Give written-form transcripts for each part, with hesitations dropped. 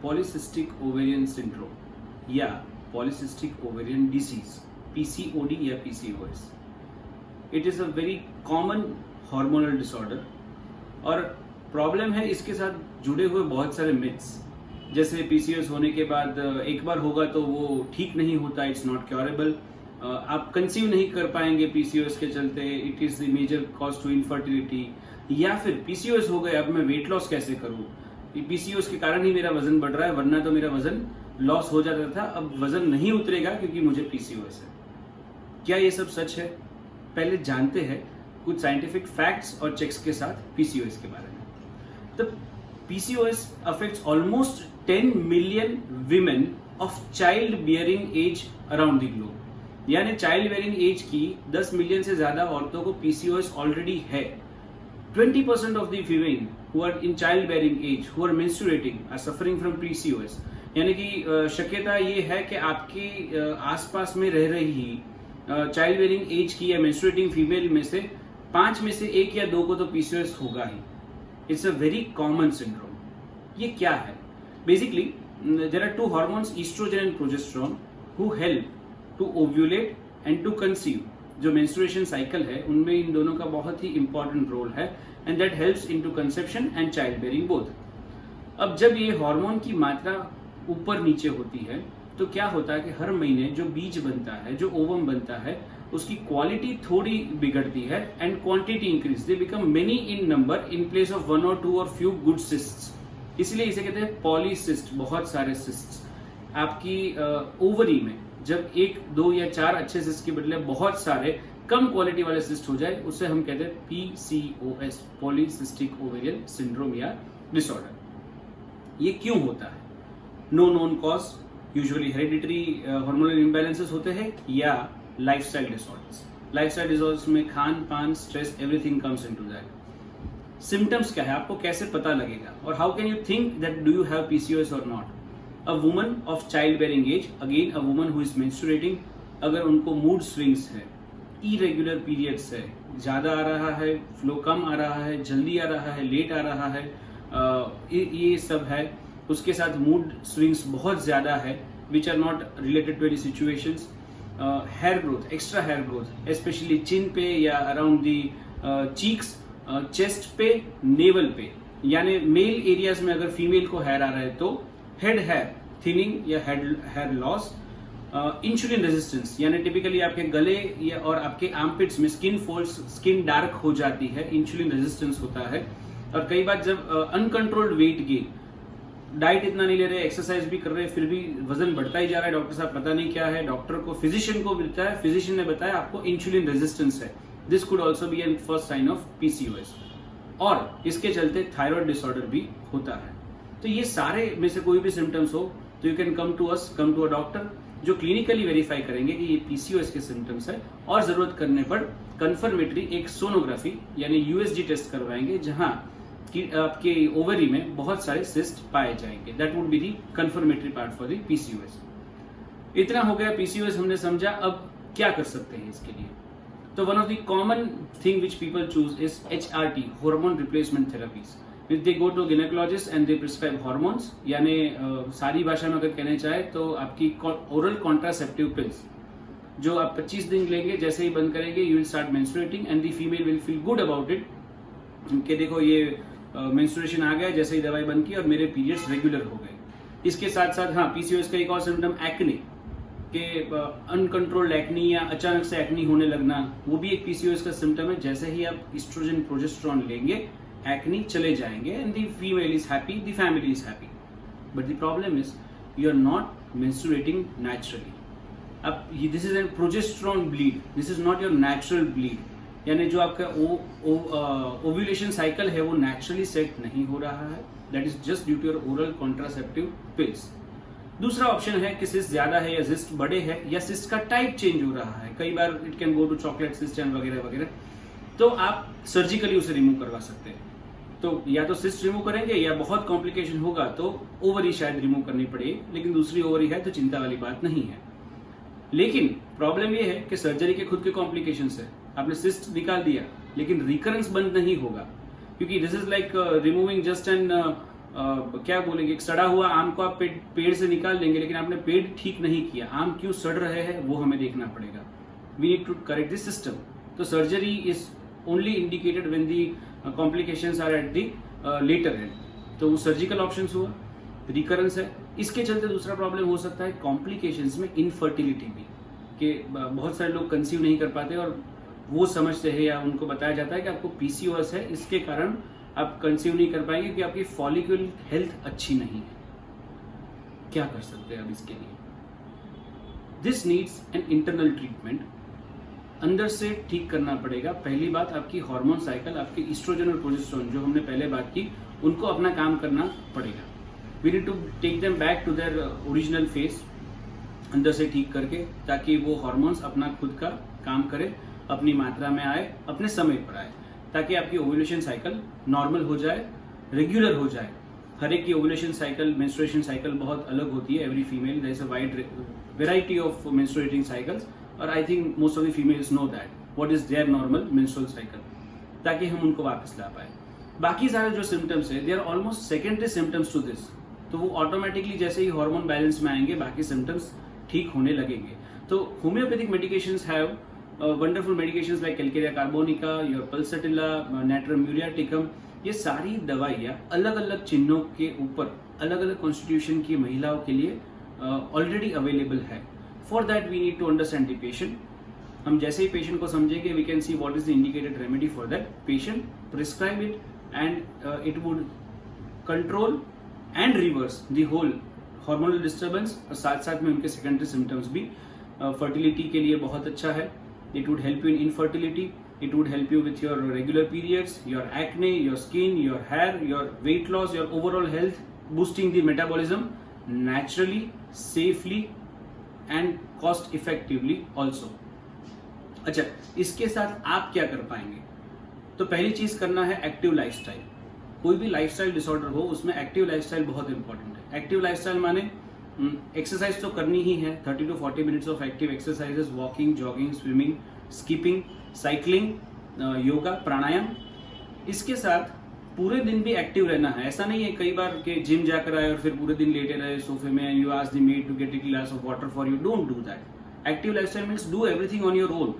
Polycystic ovarian syndrome या polycystic ovarian disease, PCOD या PCOS. It is a very common hormonal disorder और problem है इसके साथ जुड़े हुए बहुत सारे मिथ्स। जैसे पीसीओएस होने के बाद एक बार होगा तो वो ठीक नहीं होता, इट्स नॉट क्योरेबल, आप कंसीव नहीं कर पाएंगे पीसीओएस के चलते, it is the major cause to infertility, या फिर पीसीओएस हो गए अब मैं वेट लॉस कैसे करूं, पीसीओएस के कारण ही मेरा वजन बढ़ रहा है, वरना तो मेरा वजन लॉस हो जाता था, अब वजन नहीं उतरेगा क्योंकि मुझे पीसीओएस है। क्या ये सब सच है? पहले जानते हैं कुछ साइंटिफिक फैक्ट्स और चेक्स के साथ पीसीओएस के बारे में। तो PCOS affects almost 10 million women of child bearing age around the globe. यानी चाइल्ड बियरिंग एज की 10 मिलियन से ज्यादा औरतों को पीसीओएस ऑलरेडी है। 20% of the female who are in child bearing age who are menstruating are suffering from PCOS. यानी कि शक्यता ये है कि आपके आसपास में रह रही चाइल्ड बियरिंग एज की या मेंस्ट्रुएटिंग फीमेल में से 5 में से 1 या 2 को तो पीसीओएस होगा ही। It's a very common syndrome. ये क्या है? Basically there are 2 hormones, oestrogen and progesterone, who help to ovulate and to conceive. जो मेंस्ट्रुएशन साइकिल है उनमें इन दोनों का बहुत ही इंपॉर्टेंट रोल है and that helps in to conception and child bearing both. अब जब ये हार्मोन की मात्रा ऊपर नीचे होती है तो क्या होता है कि हर महीने जो बीज बनता है, जो ओवम बनता है, उसकी क्वालिटी थोड़ी बिगड़ती है and quantity increase, they become many in number in place of 1 or 2 और फ्यू गुड सिस्ट्स। इसलिए इसे कहते हैं पॉलीसिस्ट, बहुत सारे सिस्ट्स। आपकी ओवरी में जब 1, 2 या 4 अच्छे सिस्ट के बदले बहुत सारे कम क्वालिटी वाले सिस्ट हो जाए, उसे हम कहते हैं पीसीओएस, पॉलीसिस्टिक ओवेरियन सिंड्रोम या डिसऑर्डर। ये क्यों होता है? No known cause, usually hereditary hormonal imbalances होते हैं या लाइफस्टाइल डिसऑर्डर्स। लाइफस्टाइल डिसऑर्डर्स में खान पान, stress, everything comes into that. Symptoms क्या है, आपको कैसे पता लगेगा, और how can you think that do you have PCOS और not? A woman of child bearing age, again a woman who is menstruating, अगर उनको मूड स्विंग्स है, इरेगुलर पीरियड्स है, ज्यादा आ रहा है, फ्लो कम आ रहा है, जल्दी आ रहा है, लेट आ रहा है, ये सब है, उसके साथ मूड स्विंग्स बहुत ज्यादा है which are not related to any situations, hair growth, extra hair growth specially chin पे या अराउंड दी चीक्स, चेस्ट पे, नेवल पे, यानी मेल एरियाज में अगर फीमेल को हेयर आ रहा है तो हेड हेयर थिनिंग या हेयर लॉस, इंसुलिन रेजिस्टेंस, यानी टिपिकली आपके गले या और आपके आर्मपिट्स में स्किन फोल्ड्स, स्किन डार्क हो जाती है, इंसुलिन रेजिस्टेंस होता है। और कई बार जब अनकंट्रोल्ड वेट गेन, डाइट इतना नहीं ले रहे, एक्सरसाइज भी कर रहे हैं, फिर भी वजन बढ़ता ही जा रहा है, डॉक्टर साहब पता नहीं क्या है, डॉक्टर को, फिजिशियन को मिलता है, फिजिशियन ने बताया आपको इंसुलिन रेजिस्टेंस है, this could also be an first sign of PCOS. और इसके चलते थायराइड डिसऑर्डर भी होता है। तो ये सारे में से कोई भी सिम्टम्स हो तो you can come to us, come to a doctor, जो क्लिनिकली वेरीफाई करेंगे कि ये पीसीओएस के सिम्टम्स है, और जरूरत करने पर कंफर्मेटरी एक सोनोग्राफी यानी यूएसजी टेस्ट करवाएंगे, जहां कि आपके ओवरी में बहुत सारे सिस्ट पाए जाएंगे। That would be the confirmatory part for the PCOS. इतना हो गया पीसीओएस हमने समझा, अब क्या कर सकते हैं इसके लिए? तो one of the common thing which people choose is HRT, hormone replacement therapies. They go to gynaecologist and they prescribe hormones, यानी सारी भाषा में अगर कहना चाहे तो आपकी ओरल कॉन्ट्रासेप्टिव पिल्स, जो आप 25 दिन लेंगे, जैसे ही बंद करेंगे you will start menstruating and the female will feel good about it कि देखो ये मेंस्ट्रुएशन आ गया, जैसे ही दवाई बंद की और मेरे पीरियड्स रेगुलर हो गए। इसके साथ साथ हाँ, पीसीओएस का एक और सिम्टम एक्ने के, अनकंट्रोल्ड एक्नी या अचानक से एक्नी होने लगना, वो भी एक पीसीओएस का सिम्टम है। जैसे ही आप ईस्ट्रोजन प्रोजेस्टेरोन लेंगे एक्नी चले जाएंगे and the female is happy, the family is happy. But the problem is you are not menstruating naturally. अब this is an progesterone bleed, this is not your natural bleed, यानी जो आपका ovulation cycle है वो naturally set नहीं हो रहा है, that is just due to your oral contraceptive pills. दूसरा ऑप्शन है कि सिस्ट ज्यादा है या सिस्ट बड़े है या सिस्ट का टाइप चेंज हो रहा है, कई बार it can go to chocolate cyst and वगैरह वगैरह, तो आप सर्जिकली उसे रिमूव करवा सकते हैं। तो या तो सिस्ट रिमूव करेंगे या बहुत कॉम्प्लिकेशन होगा तो ओवरी शायद रिमूव करनी पड़ेगी, लेकिन दूसरी ओवरी है तो चिंता वाली बात नहीं है। लेकिन प्रॉब्लम यह है कि सर्जरी के खुद के कॉम्प्लिकेशंस है, आपने सिस्ट निकाल दिया लेकिन रिकरेंस बंद नहीं होगा, क्योंकि this is like removing just an क्या बोलेंगे, एक सड़ा हुआ आम को आप पेड़ से निकाल लेंगे, लेकिन आपने पेड़ ठीक नहीं किया, आम क्यों सड़ रहे हैं वो हमें देखना पड़ेगा. We need to correct this system. तो surgery is only indicated when the complications are at the later end. तो वो सर्जिकल ऑप्शंस हुआ, रिकरेंस है. इसके चलते दूसरा प्रॉब्लम हो सकता है कॉम्प्लिकेशंस में इनफर्टिलिटी भी, कि बहुत सारे लोग कंसीव नहीं कर पाते और वो समझते हैं या उनको बताया जाता है कि आपको पीसीओएस है, इसके कारण आप कंसीव नहीं कर पाएंगे क्योंकि आपकी फॉलिक्यूल हेल्थ अच्छी नहीं है. क्या कर सकते हैं अब इसके लिए? This needs an internal treatment. अंदर से ठीक करना पड़ेगा. पहली बात, आपकी हार्मोन साइकिल, आपके ईस्ट्रोजन और प्रोजेस्टेरोन जो हमने पहले बात की, उनको अपना काम करना पड़ेगा. We need to take them back to their original face, अंदर से ठीक करके, ताकि वो हार्मोन्स अपना खुद का काम करे, अपनी मात्रा में आए, अपने समय पर आए, ताकि आपकी ओव्यूलेशन साइकिल नॉर्मल हो जाए, रेगुलर हो जाए. हर एक की ओव्यूलेशन साइकिल, मेंस्ट्रुएशन साइकिल बहुत अलग होती है. Every female, there is a wide variety of menstruating cycles, और I think most of the females know that what is their normal menstrual cycle, ताकि हम उनको वापस ला पाए. बाकी सारे जो सिम्टम्स है, they are almost secondary symptoms to this. तो वो ऑटोमेटिकली जैसे ही हार्मोन बैलेंस में आएंगे, बाकी सिम्टम्स ठीक होने लगेंगे. तो homeopathic medications have wonderful medications like calcarea carbonica, your pulsatilla, natrum muriaticum. ये सारी दवाइयाँ अलग अलग चिन्हों के ऊपर अलग अलग कॉन्स्टिट्यूशन की महिलाओं के लिए ऑलरेडी अवेलेबल है. For that we need to understand the patient. हम जैसे ही पेशेंट को समझेंगे, we can see what is the indicated remedy for that patient, prescribe it, and it would control and reverse the whole hormonal disturbance. और साथ साथ में उनके सेकेंडरी सिम्टम्स भी. फर्टिलिटी के लिए बहुत अच्छा है. It would help you in infertility. It would help you with your regular periods, your acne, your skin, your hair, your weight loss, your overall health, boosting the metabolism naturally, safely and cost effectively also. अच्छा, इसके साथ आप क्या कर पाएंगे? तो पहली चीज करना है एक्टिव लाइफस्टाइल. कोई भी लाइफस्टाइल डिसऑर्डर हो, उसमें एक्टिव लाइफस्टाइल बहुत इंपॉर्टेंट है. एक्टिव लाइफस्टाइल माने एक्सरसाइज तो करनी ही है. 30 to 40 minutes of active exercises, walking, jogging, swimming, skipping, cycling, yoga, pranayama. इसके साथ पूरे दिन भी एक्टिव रहना है. ऐसा नहीं है कई बार कि जिम जाकर आए और फिर पूरे दिन लेटे रहे सोफे में, you ask the maid to get a glass of water for you. Don't do that. Active lifestyle means do everything on your own.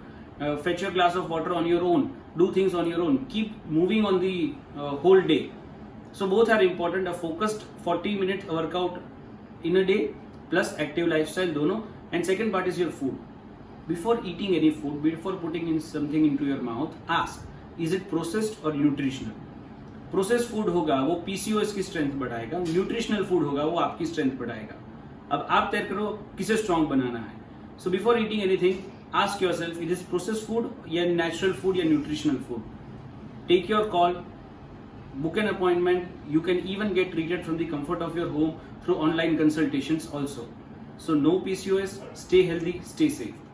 Fetch your glass of water on your own, do things on your own, keep moving on the whole day. So both are important. A focused 40-minute workout in a day plus active lifestyle, dono. And second part is your food. Before eating any food, before putting in something into your mouth, ask, is it processed or nutritional? Processed food होगा वो PCOS की strength बढ़ाएगा, nutritional food होगा वो आपकी strength बढ़ाएगा. अब आप तय करो किसे strong बनाना है. So before eating anything, ask yourself, it is processed food या natural food या nutritional food. Take your call, book an appointment. You can even get treated from the comfort of your home through online consultations also. So no PCOS, stay healthy, stay safe.